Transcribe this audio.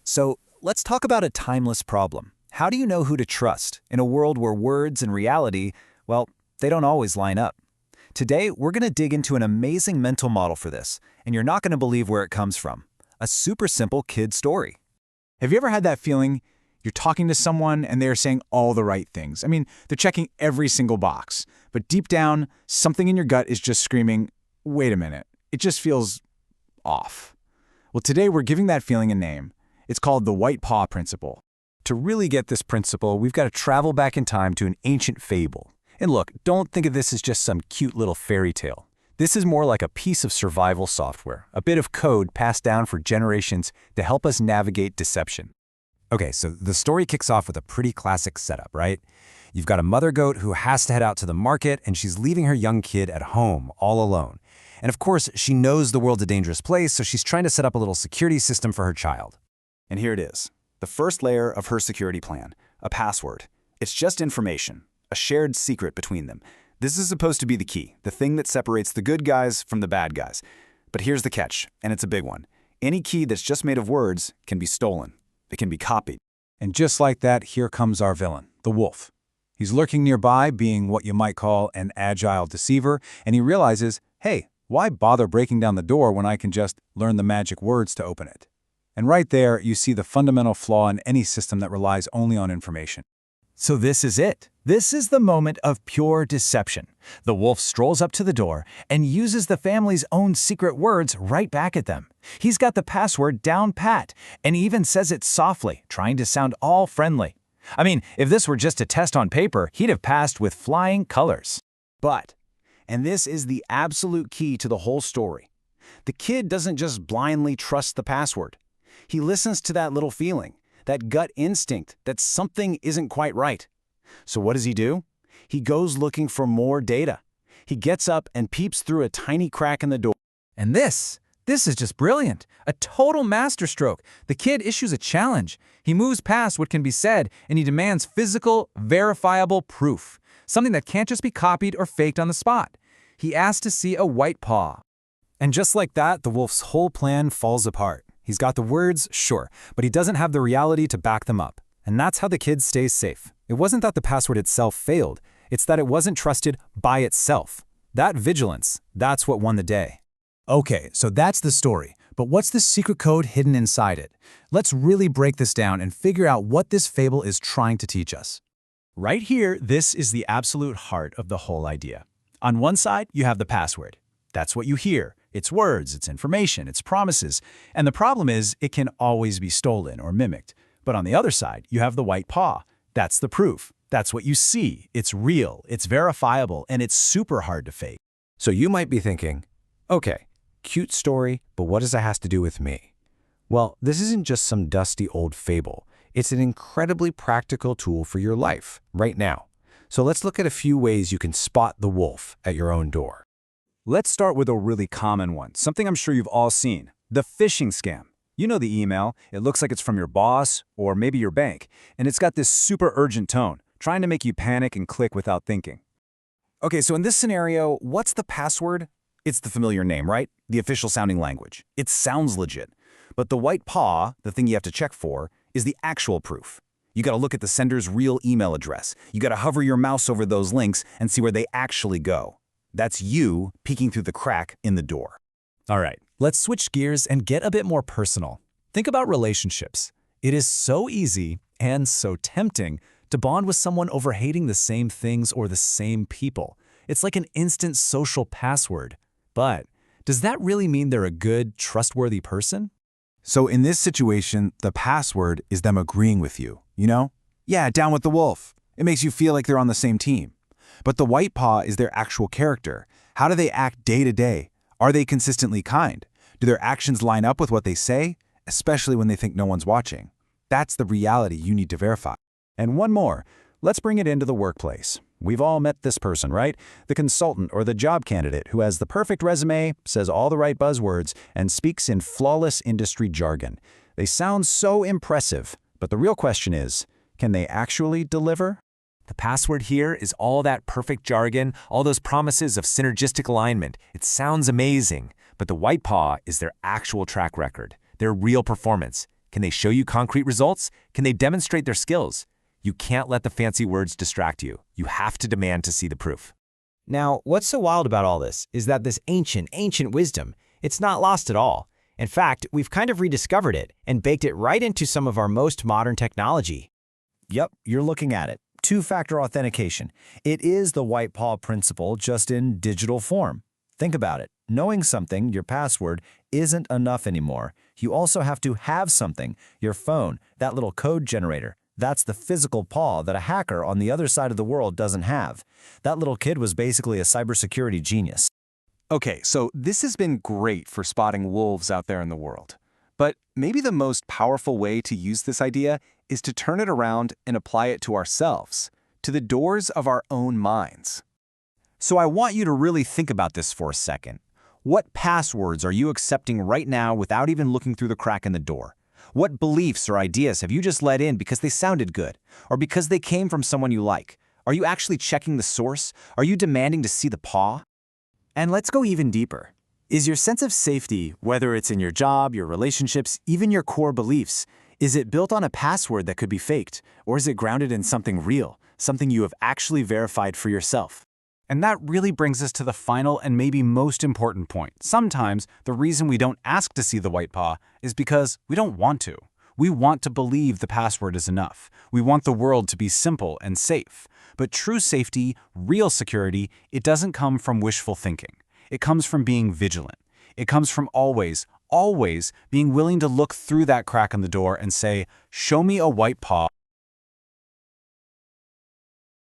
So let's talk about a timeless problem. How do you know who to trust in a world where words and reality, well, they don't always line up? Today, we're going to dig into an amazing mental model for this, and you're not going to believe where it comes from. A super simple kid story. Have you ever had that feeling you're talking to someone and they're saying all the right things? I mean, they're checking every single box, but deep down, something in your gut is just screaming, wait a minute, it just feels off. Well, today we're giving that feeling a name. It's called the white paw principle. To really get this principle, we've got to travel back in time to an ancient fable. And look, don't think of this as just some cute little fairy tale. This is more like a piece of survival software, a bit of code passed down for generations to help us navigate deception. Okay, so the story kicks off with a pretty classic setup, right? You've got a mother goat who has to head out to the market, and she's leaving her young kid at home all alone. And of course, she knows the world's a dangerous place, so she's trying to set up a little security system for her child. And here it is, the first layer of her security plan, a password. It's just information, a shared secret between them. This is supposed to be the key, the thing that separates the good guys from the bad guys. But here's the catch, and it's a big one. Any key that's just made of words can be stolen. It can be copied. And just like that, here comes our villain, the wolf. He's lurking nearby, being what you might call an agile deceiver, and he realizes, hey, why bother breaking down the door when I can just learn the magic words to open it? And right there, you see the fundamental flaw in any system that relies only on information. So this is it. This is the moment of pure deception. The wolf strolls up to the door and uses the family's own secret words right back at them. He's got the password down pat and even says it softly, trying to sound all friendly. I mean, if this were just a test on paper, he'd have passed with flying colors. But, and this is the absolute key to the whole story, the kid doesn't just blindly trust the password. He listens to that little feeling, that gut instinct that something isn't quite right. So what does he do? He goes looking for more data. He gets up and peeps through a tiny crack in the door. And this is just brilliant. A total masterstroke. The kid issues a challenge. He moves past what can be said, and he demands physical, verifiable proof. Something that can't just be copied or faked on the spot. He asks to see a white paw. And just like that, the wolf's whole plan falls apart. He's got the words, sure, but he doesn't have the reality to back them up. And that's how the kid stays safe. It wasn't that the password itself failed, it's that it wasn't trusted by itself. That vigilance, that's what won the day. Okay, so that's the story, but what's the secret code hidden inside it? Let's really break this down and figure out what this fable is trying to teach us. Right here, this is the absolute heart of the whole idea. On one side, you have the password. That's what you hear. It's words, it's information, it's promises. And the problem is, it can always be stolen or mimicked. But on the other side, you have the white paw. That's the proof. That's what you see. It's real, it's verifiable, and it's super hard to fake. So you might be thinking, okay, cute story, but what does that have to do with me? Well, this isn't just some dusty old fable. It's an incredibly practical tool for your life, right now. So let's look at a few ways you can spot the wolf at your own door. Let's start with a really common one, something I'm sure you've all seen, the phishing scam. You know the email, it looks like it's from your boss or maybe your bank, and it's got this super urgent tone, trying to make you panic and click without thinking. Okay, so in this scenario, what's the password? It's the familiar name, right? The official sounding language. It sounds legit. But the white paw, the thing you have to check for, is the actual proof. You gotta look at the sender's real email address. You gotta hover your mouse over those links and see where they actually go. That's you peeking through the crack in the door. All right, let's switch gears and get a bit more personal. Think about relationships. It is so easy and so tempting to bond with someone over hating the same things or the same people. It's like an instant social password. But does that really mean they're a good, trustworthy person? So in this situation, the password is them agreeing with you, you know? Yeah, down with the wolf. It makes you feel like they're on the same team. But the white paw is their actual character. How do they act day to day? Are they consistently kind? Do their actions line up with what they say, especially when they think no one's watching? That's the reality you need to verify. And one more, let's bring it into the workplace. We've all met this person, right? The consultant or the job candidate who has the perfect resume, says all the right buzzwords, and speaks in flawless industry jargon. They sound so impressive, but the real question is, can they actually deliver? The password here is all that perfect jargon, all those promises of synergistic alignment. It sounds amazing, but the white paw is their actual track record, their real performance. Can they show you concrete results? Can they demonstrate their skills? You can't let the fancy words distract you. You have to demand to see the proof. Now, what's so wild about all this is that this ancient wisdom, it's not lost at all. In fact, we've kind of rediscovered it and baked it right into some of our most modern technology. Yep, you're looking at it. Two-factor authentication. It is the white paw principle, just in digital form. Think about it. Knowing something, your password, isn't enough anymore. You also have to have something, your phone, that little code generator. That's the physical paw that a hacker on the other side of the world doesn't have. That little kid was basically a cybersecurity genius. Okay, so this has been great for spotting wolves out there in the world. But maybe the most powerful way to use this idea is to turn it around and apply it to ourselves, to the doors of our own minds. So I want you to really think about this for a second. What passwords are you accepting right now without even looking through the crack in the door? What beliefs or ideas have you just let in because they sounded good, or because they came from someone you like? Are you actually checking the source? Are you demanding to see the paw? And let's go even deeper. Is your sense of safety, whether it's in your job, your relationships, even your core beliefs, is it built on a password that could be faked, or is it grounded in something real, something you have actually verified for yourself? And that really brings us to the final and maybe most important point. Sometimes the reason we don't ask to see the white paw is because we don't want to. We want to believe the password is enough. We want the world to be simple and safe. But true safety, real security, it doesn't come from wishful thinking. It comes from being vigilant. It comes from always being willing to look through that crack in the door and say, show me a white paw